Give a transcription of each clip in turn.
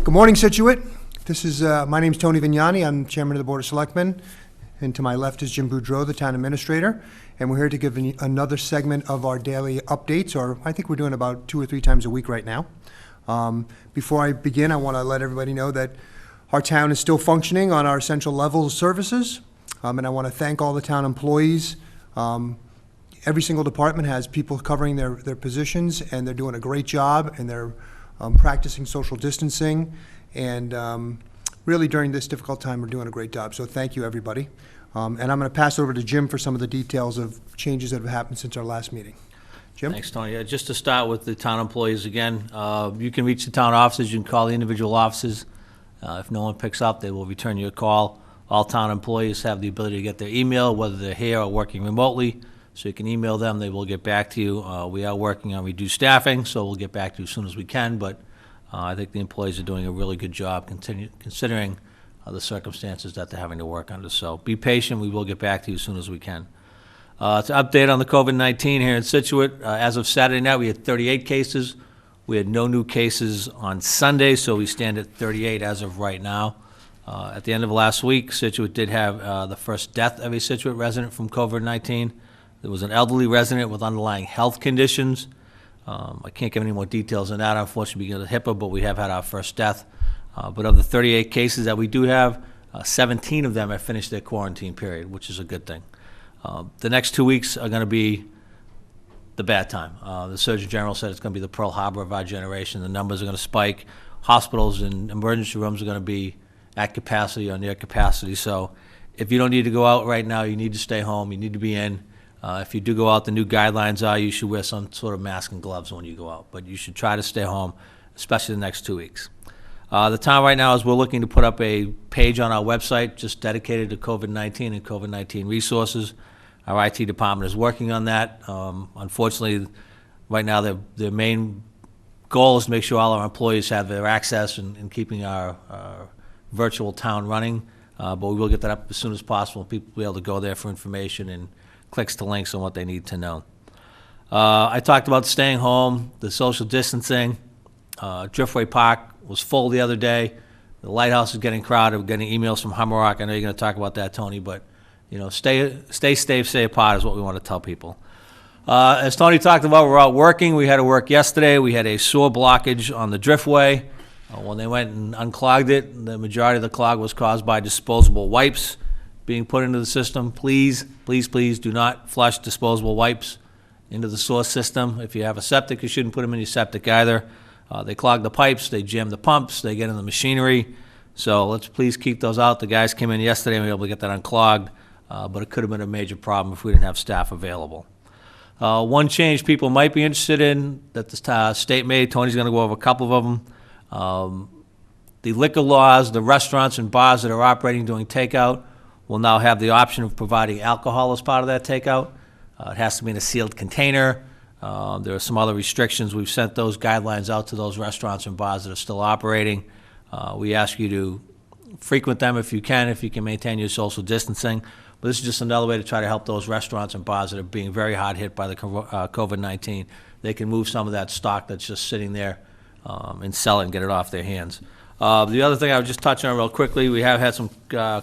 Good morning, Scituate. My name's Tony Vignani. I'm Chairman of the Board of Selectmen. And to my left is Jim Boudreau, the Town Administrator. And we're here to give another segment of our daily updates, or I think we're doing about 2 or 3 times a week right now. Before I begin, I want to let everybody know that our town is still functioning on our essential level of services. And I want to thank all the town employees. Every single department has people covering their positions, and they're doing a great job, and they're practicing social distancing. And really, during this difficult time, we're doing a great job. So thank you, everybody. And I'm going to pass it over to Jim for some of the details of changes that have happened since our last meeting. Jim? Thanks, Tony. Just to start with the town employees again, you can reach the town offices. You can call the individual offices. If no one picks up, they will return your call. All town employees have the ability to get their email, whether they're here or working remotely. So you can email them. They will get back to you. We are working on reduced staffing, so we'll get back to you as soon as we can. But I think the employees are doing a really good job considering the circumstances that they're having to work under. So be patient. We will get back to you as soon as we can. To update on the COVID-19 here in Scituate, as of Saturday night, we had 38 cases. We had no new cases on Sunday, so we stand at 38 as of right now. At the end of last week, Scituate did have the first death of a Scituate resident from COVID-19. There was an elderly resident with underlying health conditions. I can't give any more details on that, unfortunately, because of HIPAA, but we have had our first death. But of the 38 cases that we do have, 17 of them have finished their quarantine period, which is a good thing. The next 2 weeks are going to be the bad time. The Surgeon General said it's going to be the Pearl Harbor of our generation. The numbers are going to spike. Hospitals and emergency rooms are going to be at capacity or near capacity. So if you don't need to go out right now, you need to stay home. You need to be in. If you do go out, the new guidelines are you should wear some sort of mask and gloves when you go out. But you should try to stay home, especially the next 2 weeks. The town right now is we're looking to put up a page on our website just dedicated to COVID-19 and COVID-19 resources. Our IT department is working on that. Unfortunately, right now their main goal is to make sure all our employees have their access and keeping our virtual town running. But we will get that up as soon as possible. People will be able to go there for information and clicks to links on what they need to know. I talked about staying home, the social distancing. Driftway Park was full the other day. The lighthouse is getting crowded. We're getting emails from Hummerock. I know you're going to talk about that, Tony, but stay safe, stay apart is what we want to tell people. As Tony talked about, we're out working. We had to work yesterday. We had a sewer blockage on the Driftway. When they went and unclogged it, the majority of the clog was caused by disposable wipes being put into the system. Please, please, please do not flush disposable wipes into the sewer system. If you have a septic, you shouldn't put them in your septic either. They clog the pipes, they jam the pumps, they get in the machinery. So let's please keep those out. The guys came in yesterday and we were able to get that unclogged, but it could have been a major problem if we didn't have staff available. One change people might be interested in that the state made, Tony's going to go over a couple of them. The liquor laws, the restaurants and bars that are operating doing takeout will now have the option of providing alcohol as part of that takeout. It has to be in a sealed container. There are some other restrictions. We've sent those guidelines out to those restaurants and bars that are still operating. We ask you to frequent them if you can maintain your social distancing. But this is just another way to try to help those restaurants and bars that are being very hard hit by the COVID-19. They can move some of that stock that's just sitting there and sell it and get it off their hands. The other thing I would just touch on real quickly, we have had some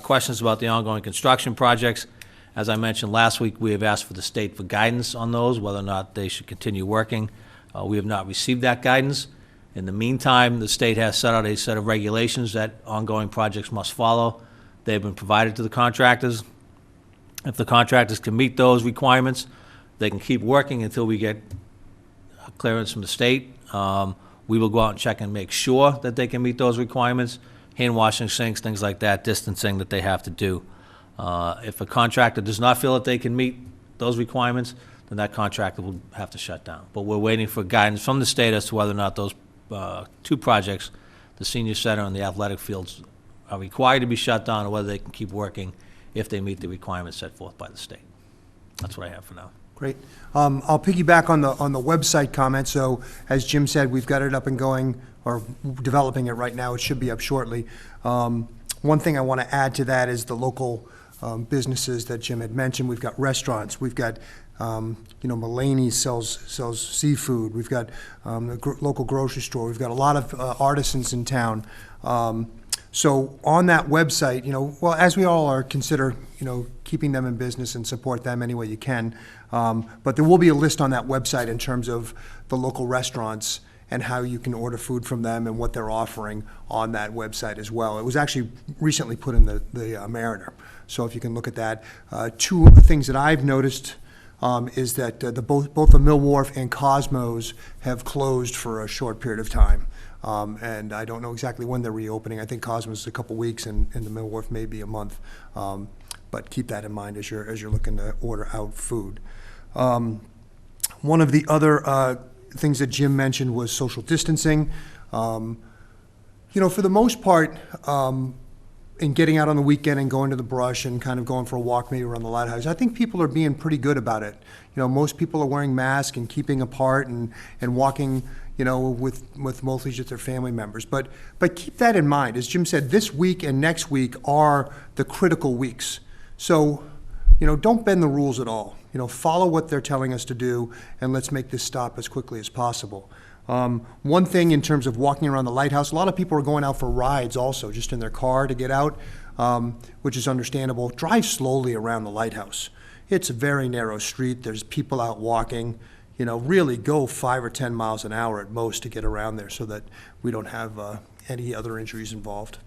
questions about the ongoing construction projects. As I mentioned last week, we have asked for the state for guidance on those, whether or not they should continue working. We have not received that guidance. In the meantime, the state has set out a set of regulations that ongoing projects must follow. They've been provided to the contractors. If the contractors can meet those requirements, they can keep working until we get clearance from the state. We will go out and check and make sure that they can meet those requirements, hand washing sinks, things like that, distancing that they have to do. If a contractor does not feel that they can meet those requirements, then that contractor will have to shut down. But we're waiting for guidance from the state as to whether or not those 2 projects, the senior center and the athletic fields, are required to be shut down or whether they can keep working if they meet the requirements set forth by the state. That's what I have for now. Great. I'll piggyback on the website comment. So as Jim said, we've got it up and going, or developing it right now. It should be up shortly. One thing I want to add to that is the local businesses that Jim had mentioned. We've got restaurants. We've got, Mulaney's sells seafood. We've got local grocery store. We've got a lot of artisans in town. So on that website, as we all are, consider, keeping them in business and support them any way you can. But there will be a list on that website in terms of the local restaurants and how you can order food from them and what they're offering on that website as well. It was actually recently put in the Mariner. So if you can look at that. Two of the things that I've noticed is that both the Mill Wharf and Cosmos have closed for a short period of time. And I don't know exactly when they're reopening. I think Cosmos is a couple weeks and the Mill Wharf may be a month. But keep that in mind as you're looking to order out food. One of the other things that Jim mentioned was social distancing. For the most part, in getting out on the weekend and going to the brush and kind of going for a walk maybe around the lighthouse, I think people are being pretty good about it. Most people are wearing masks and keeping apart and walking, with mostly just their family members. But keep that in mind. As Jim said, this week and next week are the critical weeks. So, don't bend the rules at all. Follow what they're telling us to do, and let's make this stop as quickly as possible. One thing in terms of walking around the lighthouse, a lot of people are going out for rides also, just in their car to get out, which is understandable. Drive slowly around the lighthouse. It's a very narrow street. There's people out walking. Really go 5 or 10 miles an hour at most to get around there so that we don't have any other injuries involved.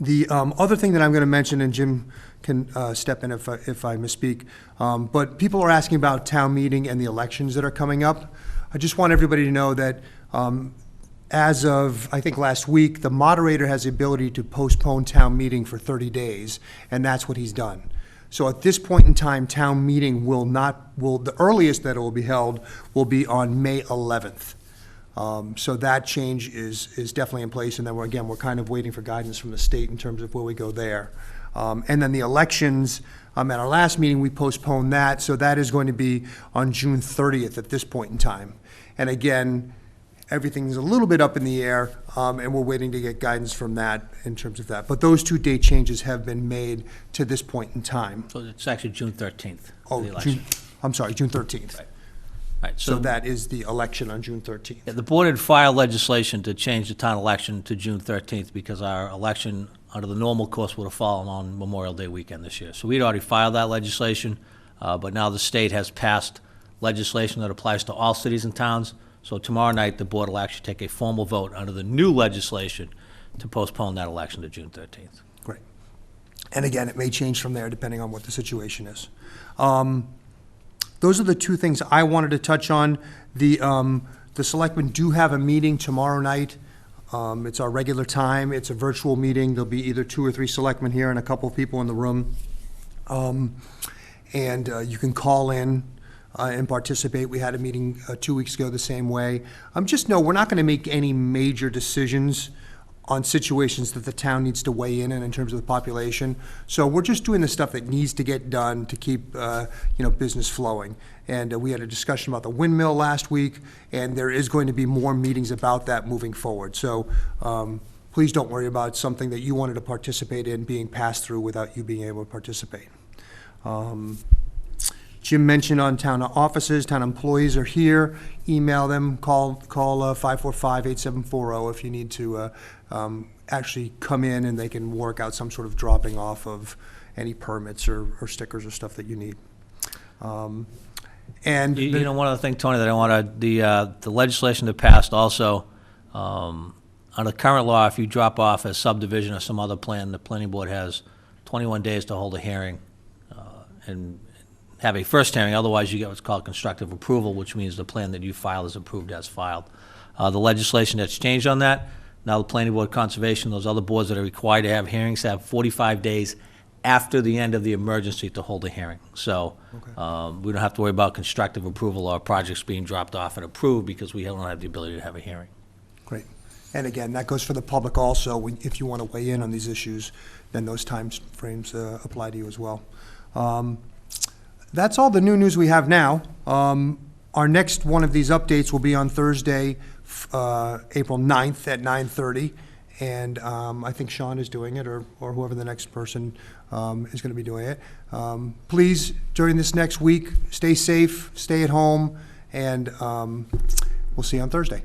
The other thing that I'm going to mention, and Jim can step in if I misspeak, but people are asking about town meeting and the elections that are coming up. I just want everybody to know that as of, I think, last week, the moderator has the ability to postpone town meeting for 30 days, and that's what he's done. So at this point in time, town meeting the earliest that it will be held will be on May 11th. So that change is definitely in place, and then we're kind of waiting for guidance from the state in terms of where we go there. And then the elections, at our last meeting, we postponed that, so that is going to be on June 30th at this point in time. And again, everything's a little bit up in the air, and we're waiting to get guidance from that in terms of that. But those two date changes have been made to this point in time. So it's actually June 13th, Oh, the election. June 13th. Right. Right, So that is the election on June 13th. Yeah, the board had filed legislation to change the town election to June 13th because our election under the normal course would have fallen on Memorial Day weekend this year. So we'd already filed that legislation, but now the state has passed legislation that applies to all cities and towns. So tomorrow night, the board will actually take a formal vote under the new legislation to postpone that election to June 13th. Great. And again, it may change from there depending on what the situation is. Those are the two things I wanted to touch on. The selectmen do have a meeting tomorrow night. It's our regular time. It's a virtual meeting. There'll be either 2 or 3 selectmen here and a couple of people in the room. And you can call in and participate. We had a meeting 2 weeks ago the same way. Just know we're not going to make any major decisions on situations that the town needs to weigh in terms of the population. So we're just doing the stuff that needs to get done to keep business flowing. And we had a discussion about the windmill last week, and there is going to be more meetings about that moving forward. So please don't worry about something that you wanted to participate in being passed through without you being able to participate. Jim mentioned on town offices, town employees are here. Email them, call 545-8740 if you need to actually come in, and they can work out some sort of dropping off of any permits or stickers or stuff that you need. And one other thing, Tony, that I want to, the legislation that passed also, under current law, if you drop off a subdivision or some other plan, the planning board has 21 days to hold a hearing and have a first hearing. Otherwise, you get what's called constructive approval, which means the plan that you file is approved as filed. The legislation that's changed on that, now the planning board, conservation, those other boards that are required to have hearings have 45 days after the end of the emergency to hold a hearing. So we don't have to worry about constructive approval or projects being dropped off and approved because we don't have the ability to have a hearing. Great. And again, that goes for the public also. If you want to weigh in on these issues, then those time frames apply to you as well. That's all the new news we have now. Our next one of these updates will be on Thursday, April 9th at 9:30. and I think Sean is doing it, or whoever the next person is going to be doing it. Please, during this next week, stay safe, stay at home, and we'll see you on Thursday.